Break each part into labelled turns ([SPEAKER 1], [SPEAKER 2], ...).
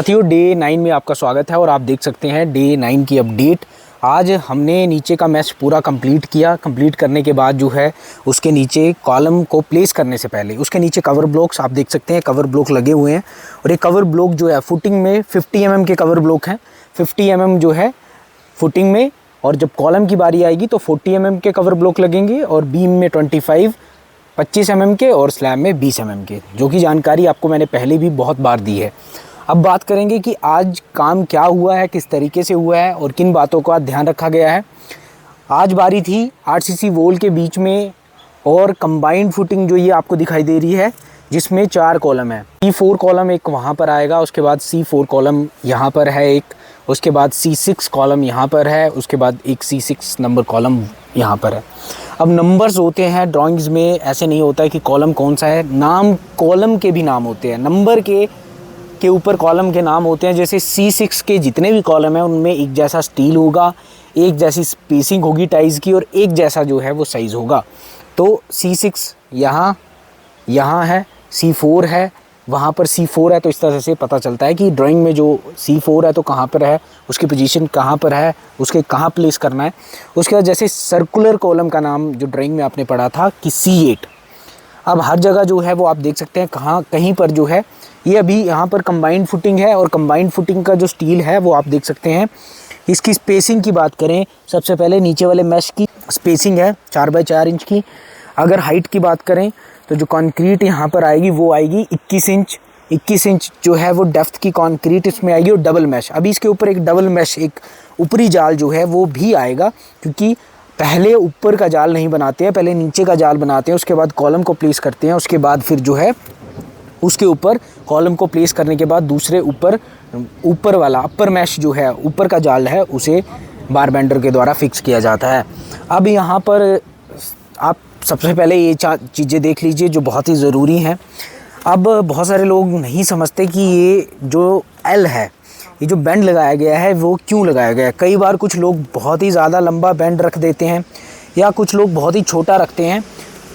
[SPEAKER 1] साथियों डे 9 में आपका स्वागत है और आप देख सकते हैं डे 9 की अपडेट। आज हमने नीचे का मैश पूरा कंप्लीट किया। कंप्लीट करने के बाद जो है उसके नीचे कॉलम को प्लेस करने से पहले उसके नीचे कवर ब्लॉक्स आप देख सकते हैं, कवर ब्लॉक लगे हुए हैं। और ये कवर ब्लॉक जो है फुटिंग में 50 mm के कवर ब्लॉक हैं। 50 mm जो है फुटिंग में, और जब कॉलम की बारी आएगी तो 40 mm के कवर ब्लॉक लगेंगे और बीम में 25 mm के और स्लैब में 20 mm के, जो कि जानकारी आपको मैंने पहले भी बहुत बार दी है। अब बात करेंगे कि आज काम क्या हुआ है, किस तरीके से हुआ है और किन बातों का ध्यान रखा गया है। आज बारी थी आरसीसी वॉल के बीच में और कंबाइंड फुटिंग जो ये आपको दिखाई दे रही है, जिसमें 4 कॉलम है। C4 कॉलम एक वहाँ पर आएगा, उसके बाद C4 कॉलम यहाँ पर है एक, उसके बाद C6 कॉलम यहाँ पर है, उसके बाद एक C6 नंबर कॉलम यहाँ पर है। अब नंबर्स होते हैं ड्राइंग्स में, ऐसे नहीं होता है कि कॉलम कौन सा है, नाम कॉलम के भी नाम होते हैं, नंबर के ऊपर कॉलम के नाम होते हैं। जैसे C6 के जितने भी कॉलम हैं उनमें एक जैसा स्टील होगा, एक जैसी स्पेसिंग होगी टाइज की और एक जैसा जो है वो साइज़ होगा। तो C6 यहाँ है, C4 है, वहाँ पर C4 है, तो इस तरह से पता चलता है कि ड्राइंग में जो C4 है तो कहाँ पर है, उसकी पोजीशन कहाँ पर है, उसके कहाँ प्लेस करना है। उसके बाद जैसे सर्कुलर कॉलम का नाम जो ड्राइंग में आपने पढ़ा था कि C8, अब हर जगह जो है वो आप देख सकते हैं कहीं पर जो है ये अभी यहाँ पर कंबाइंड फुटिंग है और कंबाइंड फुटिंग का जो स्टील है वो आप देख सकते हैं। इसकी स्पेसिंग की बात करें, सबसे पहले नीचे वाले मैश की स्पेसिंग है 4 बाय 4 इंच की। अगर हाइट की बात करें तो जो कंक्रीट यहाँ पर आएगी वो आएगी 21 इंच। 21 इंच जो है वो डेप्थ की कंक्रीट इसमें आएगी और डबल मैश। अभी इसके ऊपर एक डबल मैश, एक ऊपरी जाल जो है वो भी आएगा, क्योंकि पहले ऊपर का जाल नहीं बनाते हैं, पहले नीचे का जाल बनाते हैं, उसके बाद कॉलम को प्लेस करते हैं, उसके बाद फिर जो है उसके ऊपर कॉलम को प्लेस करने के बाद दूसरे ऊपर वाला अपर मैश जो है, ऊपर का जाल है, उसे बार बेंडर के द्वारा फिक्स किया जाता है। अब यहाँ पर आप सबसे पहले ये चीज़ें देख लीजिए जो बहुत ही ज़रूरी हैं। अब बहुत सारे लोग नहीं समझते कि ये जो L है, ये जो बैंड लगाया गया है वो क्यों लगाया गया है। कई बार कुछ लोग बहुत ही ज़्यादा लंबा बैंड रख देते हैं या कुछ लोग बहुत ही छोटा रखते हैं।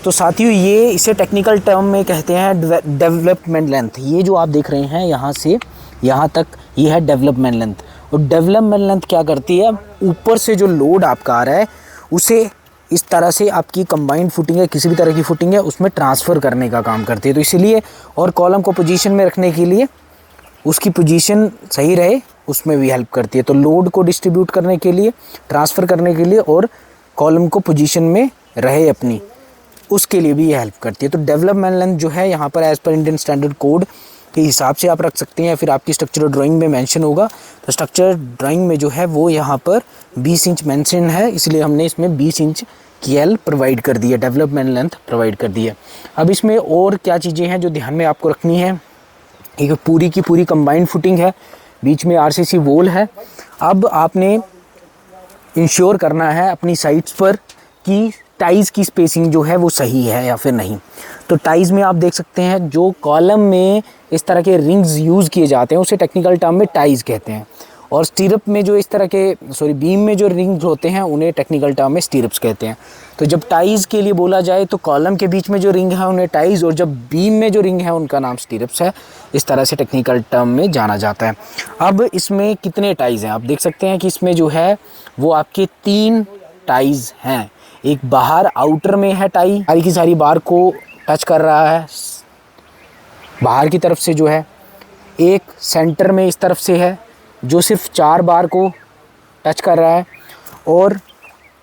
[SPEAKER 1] तो साथियों ये इसे टेक्निकल टर्म में कहते हैं डेवलपमेंट लेंथ। ये जो आप देख रहे हैं यहाँ से यहाँ तक, ये है डेवलपमेंट लेंथ। और डेवलपमेंट लेंथ क्या करती है, ऊपर से जो लोड आपका आ रहा है उसे इस तरह से आपकी कंबाइंड फुटिंग है, किसी भी तरह की फुटिंग है, उसमें ट्रांसफ़र करने का काम करती है। तो इसीलिए और कॉलम को पोजीशन में रखने के लिए, उसकी पोजीशन सही रहे उसमें भी हेल्प करती है। तो लोड को डिस्ट्रीब्यूट करने के लिए, ट्रांसफ़र करने के लिए और कॉलम को पोजीशन में रहे अपनी, उसके लिए भी ये हेल्प करती है। तो डेवलपमेंट लेंथ जो है यहाँ पर as per Indian standard code के हिसाब से आप रख सकते हैं, या फिर आपकी स्ट्रक्चरल ड्राइंग में मेंशन होगा। तो स्ट्रक्चर ड्राइंग में जो है वो यहाँ पर 20 इंच मेंशन है, इसलिए हमने इसमें 20 इंच की L प्रोवाइड कर दी है, डेवलपमेंट लेंथ प्रोवाइड कर दी है। अब इसमें और क्या चीज़ें हैं जो ध्यान में आपको रखनी है। एक पूरी की पूरी कंबाइंड फुटिंग है, बीच में आरसीसी वॉल है। अब आपने इंश्योर करना है अपनी साइट्स पर कि टाइज की स्पेसिंग जो है वो सही है या फिर नहीं। तो टाइज में आप देख सकते हैं जो कॉलम में इस तरह के रिंग्स यूज़ किए जाते हैं उसे टेक्निकल टर्म में टाइज कहते हैं, और स्टीरअप में जो इस तरह के बीम में जो रिंग्स होते हैं उन्हें टेक्निकल टर्म में स्टीरअप्स कहते हैं। तो जब टाइज के लिए बोला जाए तो कॉलम के बीच में जो रिंग है उन्हें टाइज, और जब बीम में जो रिंग है उनका नाम स्टीरअप्स है। इस तरह से टेक्निकल टर्म में जाना जाता है। अब इसमें कितने टाइज हैं आप देख सकते हैं कि इसमें जो है वो आपके 3 टाइज हैं। एक बाहर आउटर में है टाई, सारी की सारी बार को टच कर रहा है बाहर की तरफ से जो है। एक सेंटर में इस तरफ से है जो सिर्फ 4 बार को टच कर रहा है, और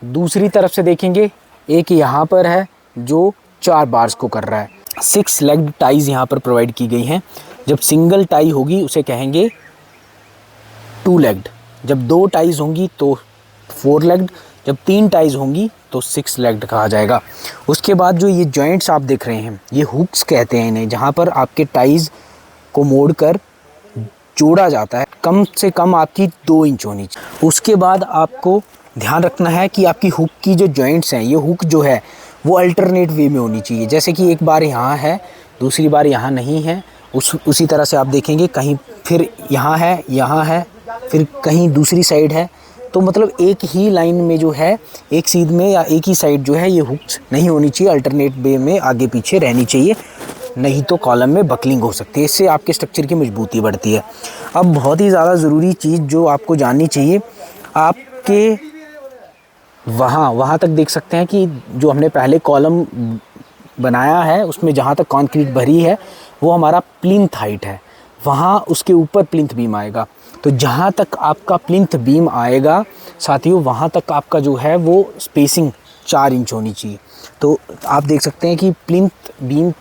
[SPEAKER 1] दूसरी तरफ से देखेंगे एक यहाँ पर है जो 4 बार्स को कर रहा है। 6 लेग्ड टाइज यहाँ पर प्रोवाइड की गई हैं। जब सिंगल टाई होगी उसे कहेंगे 2 लेग्ड, जब 2 टाइज होंगी तो 4 लेग्ड, जब 3 टाइज होंगी तो 6 लेग्ड कहा जाएगा। उसके बाद जो ये जॉइंट्स आप देख रहे हैं ये हुक्स कहते हैं इन्हें, जहाँ पर आपके टाइज को मोड़कर जोड़ा जाता है। कम से कम आपकी 2 इंच होनी चाहिए। उसके बाद आपको ध्यान रखना है कि आपकी हुक की जो जॉइंट्स हैं, ये हुक जो है वो अल्टरनेट वे में होनी चाहिए। जैसे कि एक बार यहाँ है, दूसरी बार यहाँ नहीं है, उसी तरह से आप देखेंगे कहीं फिर यहाँ है, फिर कहीं दूसरी साइड है। तो मतलब एक ही लाइन में जो है, एक सीध में या एक ही साइड जो है ये हुक्स नहीं होनी चाहिए, अल्टरनेट वे में आगे पीछे रहनी चाहिए, नहीं तो कॉलम में बकलिंग हो सकती है। इससे आपके स्ट्रक्चर की मजबूती बढ़ती है। अब बहुत ही ज़्यादा ज़रूरी चीज़ जो आपको जाननी चाहिए, आपके वहाँ तक देख सकते हैं कि जो हमने पहले कॉलम बनाया है उसमें जहाँ तक कंक्रीट भरी है वो हमारा प्लिंथ हाइट है, वहाँ उसके ऊपर प्लिंथ बीम आएगा। तो जहाँ तक आपका प्लिंथ बीम आएगा साथियों, वहाँ तक आपका जो है वो स्पेसिंग 4 इंच होनी चाहिए। तो आप देख सकते हैं कि प्लिंथ बीम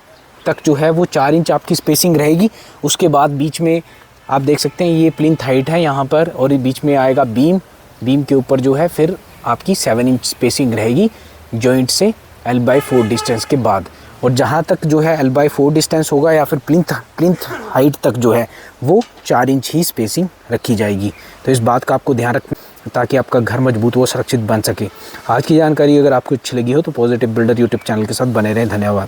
[SPEAKER 1] तक जो है वो 4 इंच आपकी स्पेसिंग रहेगी। उसके बाद बीच में आप देख सकते हैं ये प्लिंथ हाइट है यहाँ पर, और बीच में आएगा बीम के ऊपर जो है फिर आपकी 7 इंच स्पेसिंग रहेगी जॉइंट से L/4 डिस्टेंस के बाद। और जहाँ तक जो है L/4 डिस्टेंस होगा या फिर प्लिंथ हाइट तक जो है वो 4 इंच ही स्पेसिंग रखी जाएगी। तो इस बात का आपको ध्यान रखना ताकि आपका घर मजबूत व सुरक्षित बन सके। आज की जानकारी अगर आपको अच्छी लगी हो तो पॉजिटिव बिल्डर यूट्यूब चैनल के साथ बने रहें। धन्यवाद।